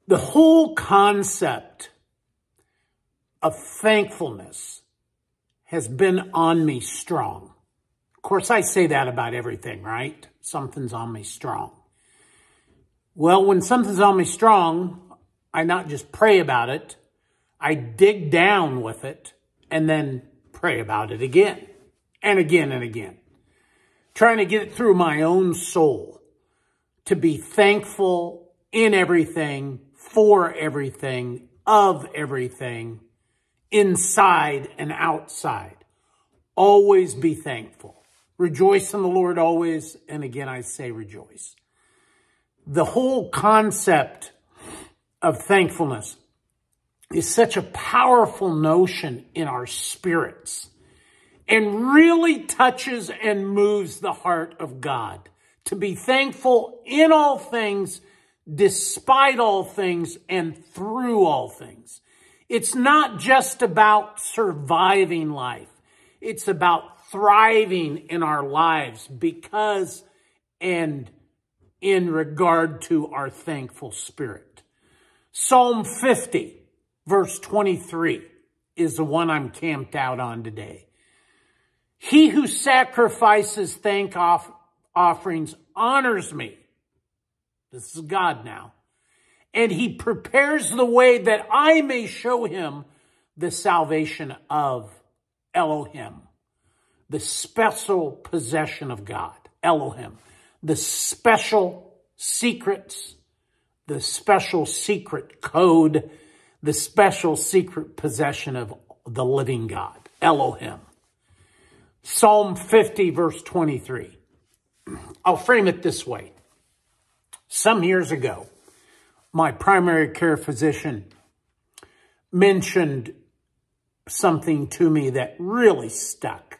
The whole concept of thankfulness has been on me strong. Of course, I say that about everything, right? Something's on me strong. Well, when something's on me strong, I not just pray about it, I dig down with it and then pray about it again and again and again. Trying to get it through my own soul to be thankful in everything, for everything, of everything, inside and outside. Always be thankful. Rejoice in the Lord always. And again, I say rejoice. The whole concept of thankfulness is such a powerful notion in our spirits and really touches and moves the heart of God. To be thankful in all things, despite all things, and through all things. It's not just about surviving life. It's about thriving in our lives because and in regard to our thankful spirit. Psalm 50, verse 23 is the one I'm camped out on today. He who sacrifices thank offerings honors me. This is God now. And he prepares the way that I may show him the salvation of Elohim, the special possession of God, Elohim, the special secrets, the special secret code, the special secret possession of the living God, Elohim. Psalm 50, verse 23. I'll frame it this way. Some years ago, my primary care physician mentioned something to me that really stuck.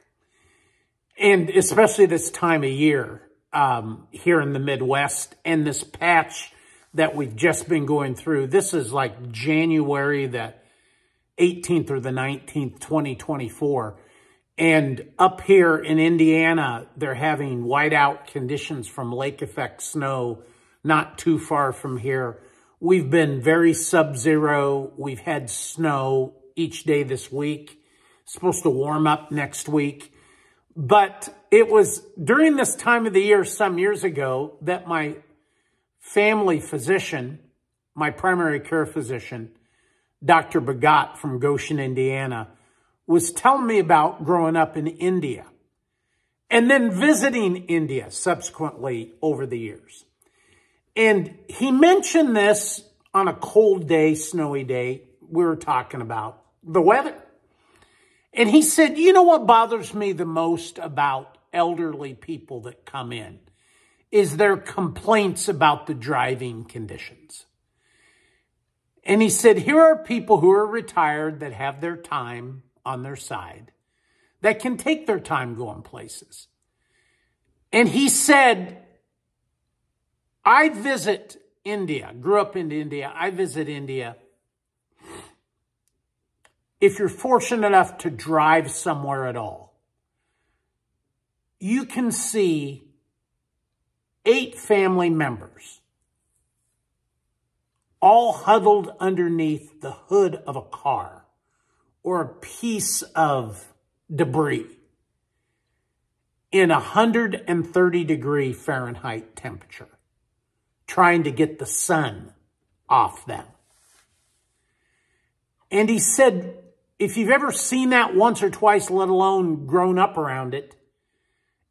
And especially this time of year here in the Midwest and this patch that we've just been going through. This is like January the 18th or the 19th, 2024. And up here in Indiana, they're having whiteout conditions from lake effect snow not too far from here. We've been very sub-zero. We've had snow each day this week. It's supposed to warm up next week. But it was during this time of the year some years ago that my family physician, my primary care physician, Dr. Bagat from Goshen, Indiana, was telling me about growing up in India and then visiting India subsequently over the years. And he mentioned this on a cold day, snowy day. We were talking about the weather. And he said, you know what bothers me the most about elderly people that come in is their complaints about the driving conditions. And he said, here are people who are retired that have their time on their side, that can take their time going places. And he said, I visit India, grew up in India. I visit India. If you're fortunate enough to drive somewhere at all, you can see 8 family members all huddled underneath the hood of a car or a piece of debris in 130-degree Fahrenheit temperature, trying to get the sun off them. And he said, if you've ever seen that once or twice, let alone grown up around it,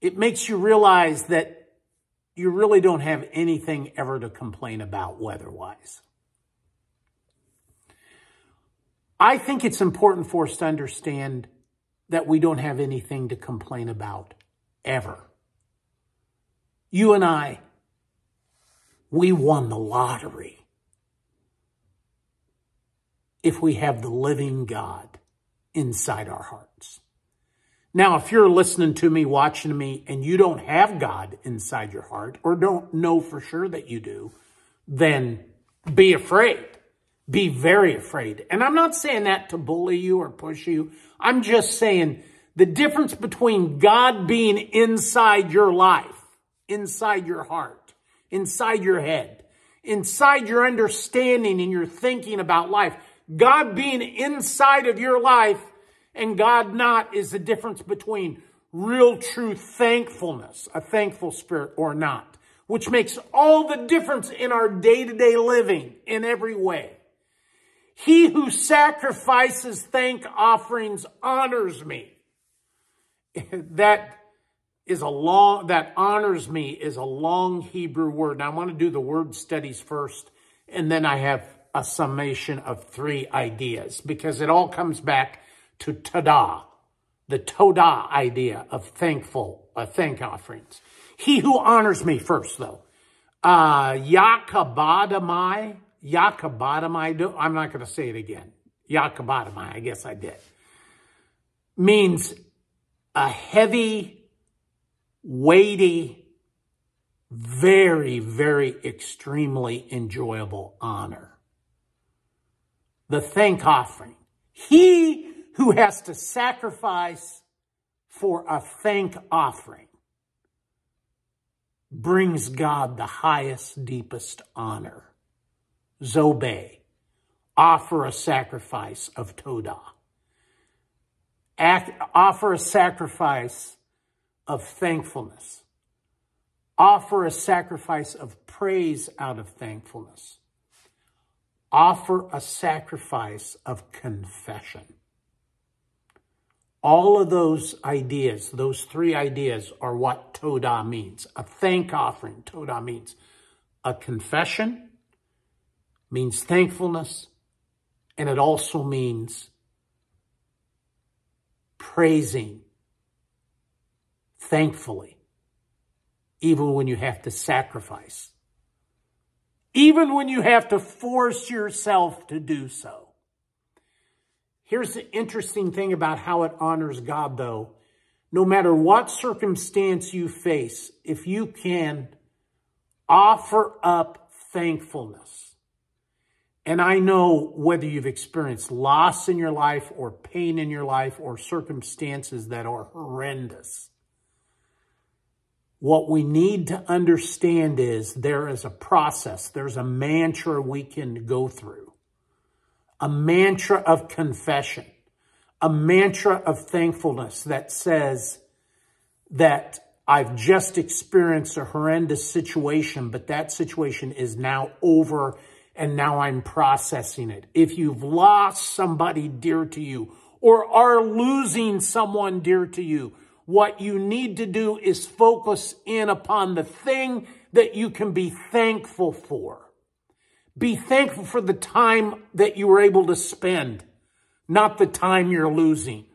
it makes you realize that you really don't have anything ever to complain about weather-wise. I think it's important for us to understand that we don't have anything to complain about, ever. You and I, we won the lottery if we have the living God inside our hearts. Now, if you're listening to me, watching me, and you don't have God inside your heart or don't know for sure that you do, then be afraid. Be very afraid. And I'm not saying that to bully you or push you. I'm just saying the difference between God being inside your life, inside your heart, inside your head, inside your understanding and your thinking about life. God being inside of your life and God not is the difference between real true thankfulness, a thankful spirit, or not, which makes all the difference in our day-to-day living in every way. He who sacrifices thank offerings honors me. That honors me is a long Hebrew word. Now I want to do the word studies first, and then I have a summation of 3 ideas, because it all comes back to Todah, the Todah idea of thank offerings. He who honors me first, though. Yakabadamai, I'm not going to say it again. Yakabadamai, I guess I did. Means a heavy, weighty, very, very extremely enjoyable honor. The thank offering. He who has to sacrifice for a thank offering brings God the highest, deepest honor. Zobeh, offer a sacrifice of Todah. Offer a sacrifice of thankfulness. Offer a sacrifice of praise out of thankfulness. Offer a sacrifice of confession. All of those ideas, those 3 ideas, are what Todah means. A thank offering, Todah means a confession, means thankfulness, and it also means praising thankfully, even when you have to sacrifice, even when you have to force yourself to do so. Here's the interesting thing about how it honors God, though. No matter what circumstance you face, if you can offer up thankfulness, and I know whether you've experienced loss in your life or pain in your life or circumstances that are horrendous, what we need to understand is there is a process. There's a mantra we can go through. A mantra of confession. A mantra of thankfulness that says that I've just experienced a horrendous situation, but that situation is now over and now I'm processing it. If you've lost somebody dear to you or are losing someone dear to you, what you need to do is focus in upon the thing that you can be thankful for. Be thankful for the time that you were able to spend, not the time you're losing.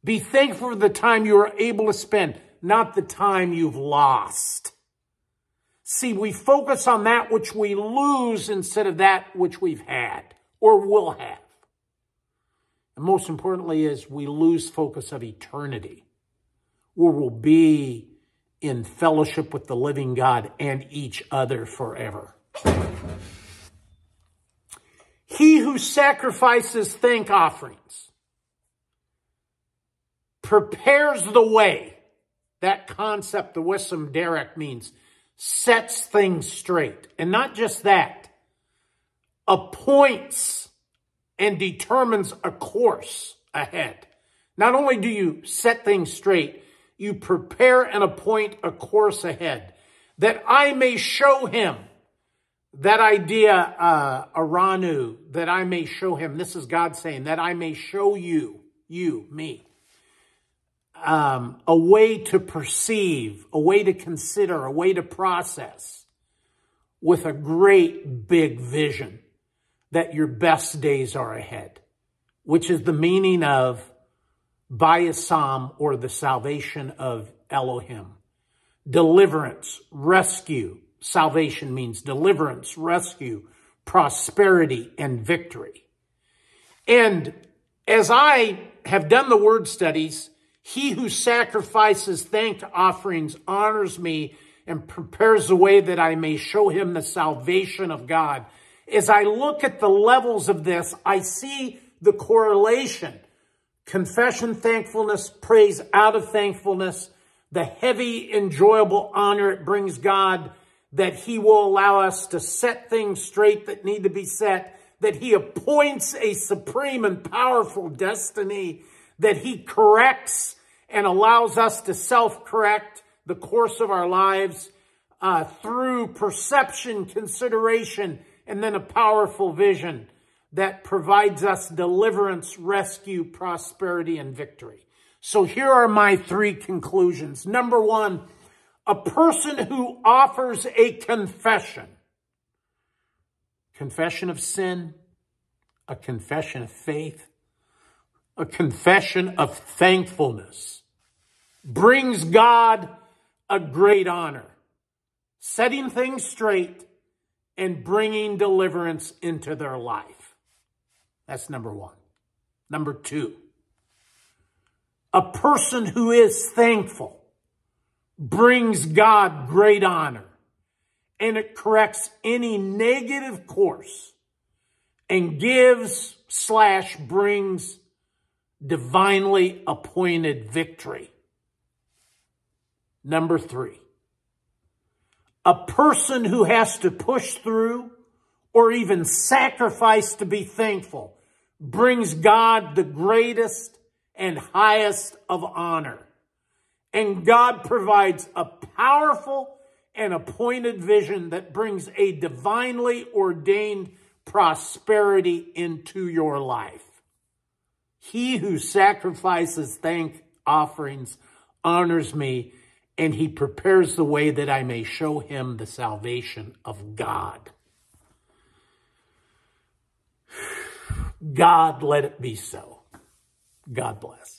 Be thankful for the time you were able to spend, not the time you've lost. See, we focus on that which we lose instead of that which we've had or will have. And most importantly is we lose focus of eternity, where we'll be in fellowship with the living God and each other forever. He who sacrifices thank offerings prepares the way. That concept, the Wissam Derek, means sets things straight. And not just that, appoints and determines a course ahead. Not only do you set things straight, you prepare and appoint a course ahead, that I may show him. That idea, Aranu, that I may show him. This is God saying, that I may show you, me, a way to perceive, a way to consider, a way to process with a great big vision that your best days are ahead, which is the meaning of Bayasam, or the salvation of Elohim. Deliverance, rescue. Salvation means deliverance, rescue, prosperity, and victory. And as I have done the word studies, he who sacrifices thank offerings honors me and prepares the way that I may show him the salvation of God. As I look at the levels of this, I see the correlation. Confession, thankfulness, praise out of thankfulness, the heavy, enjoyable honor it brings God, that he will allow us to set things straight that need to be set, that he appoints a supreme and powerful destiny, that he corrects and allows us to self-correct the course of our lives through perception, consideration, and then a powerful vision that provides us deliverance, rescue, prosperity, and victory. So here are my 3 conclusions. Number 1, a person who offers a confession of sin, a confession of faith, a confession of thankfulness, brings God a great honor, setting things straight and bringing deliverance into their life. That's number 1. Number 2, a person who is thankful brings God great honor, and it corrects any negative course and brings divinely appointed victory. Number 3, a person who has to push through or even sacrifice to be thankful brings God the greatest and highest of honor. And God provides a powerful and appointed vision that brings a divinely ordained prosperity into your life. He who sacrifices thank offerings honors me, and he prepares the way that I may show him the salvation of God. God, let it be so. God bless.